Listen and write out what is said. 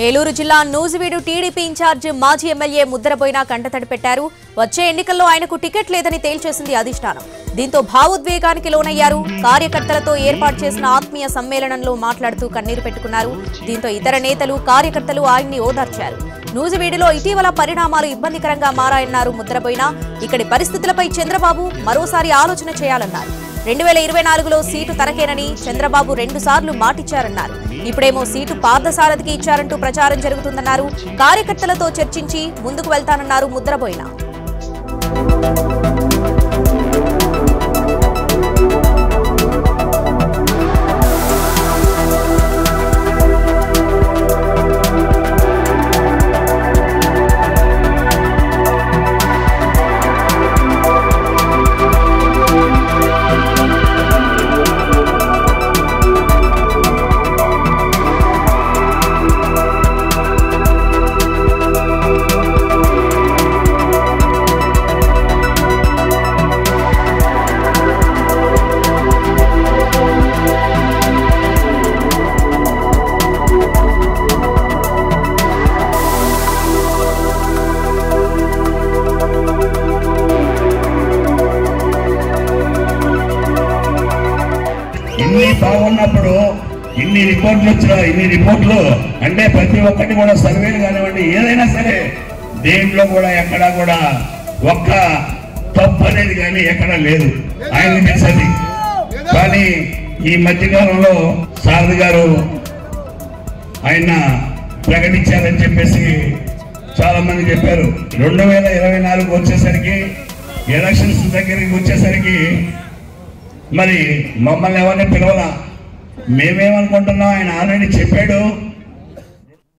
ఏలూరు జిల్లా Nuzvid TDP incharge మాజీ MLA Mudraboina కంటతడి పెట్టారు. వచ్చే ఎన్నికల్లో ఆయనకు టికెట్ లేదని తేల్చేసింది అధిష్టానం. దీంతో భావోద్వేగానికి లోనయ్యారు. కార్యకర్తలతో ఏర్పాటు చేసిన ఆత్మీయ సమ్మేళనంలో మాట్లాడుతూ కన్నీరు పెట్టుకున్నారు. దీంతో ఇతర నేతలు కార్యకర్తలు ఆయన్ని ఓదార్చారు. నూజివీడులో ఇటీవల పరిణామాలు ఇబ్బందికరంగా మారాయన్నారు ముద్రబోయిన. ఇక్కడి పరిస్థితులపై చంద్రబాబు మరోసారి ఆలోచన చేయాలన్నారు. 2024లో సీటు తనకేనని చంద్రబాబు 2 సార్లు మాటిచ్చారన్నారు. ఇప్పుడేమో సీటు పార్థసారథికి ఇచ్చారంటూ ప్రచారం జరుగుతుందన్నారు. కార్యకర్తలతో చర్చించి ముందుకు వెళ్తానన్నారు ముద్రబోయిన. ఇన్ని బాగున్నప్పుడు ఇన్ని రిపోర్ట్లు అంటే ప్రతి ఒక్కటి కూడా సర్వేలు కానివ్వండి, ఏదైనా సరే దేంట్లో కూడా ఎక్కడా కూడా ఒక్క తప్పు అనేది కానీ ఎక్కడా లేదు. ఆయన తెలిసింది. కానీ ఈ మధ్యకాలంలో సారథి గారు ఆయన ప్రకటించారని చెప్పేసి చాలా మంది చెప్పారు. 2024 వచ్చేసరికి ఎలక్షన్స్ దగ్గరికి వచ్చేసరికి మరి మమ్మల్ని ఎవరిని పిలవాలా. మేమేమనుకుంటున్నాం, ఆయన ఆల్రెడీ చెప్పాడు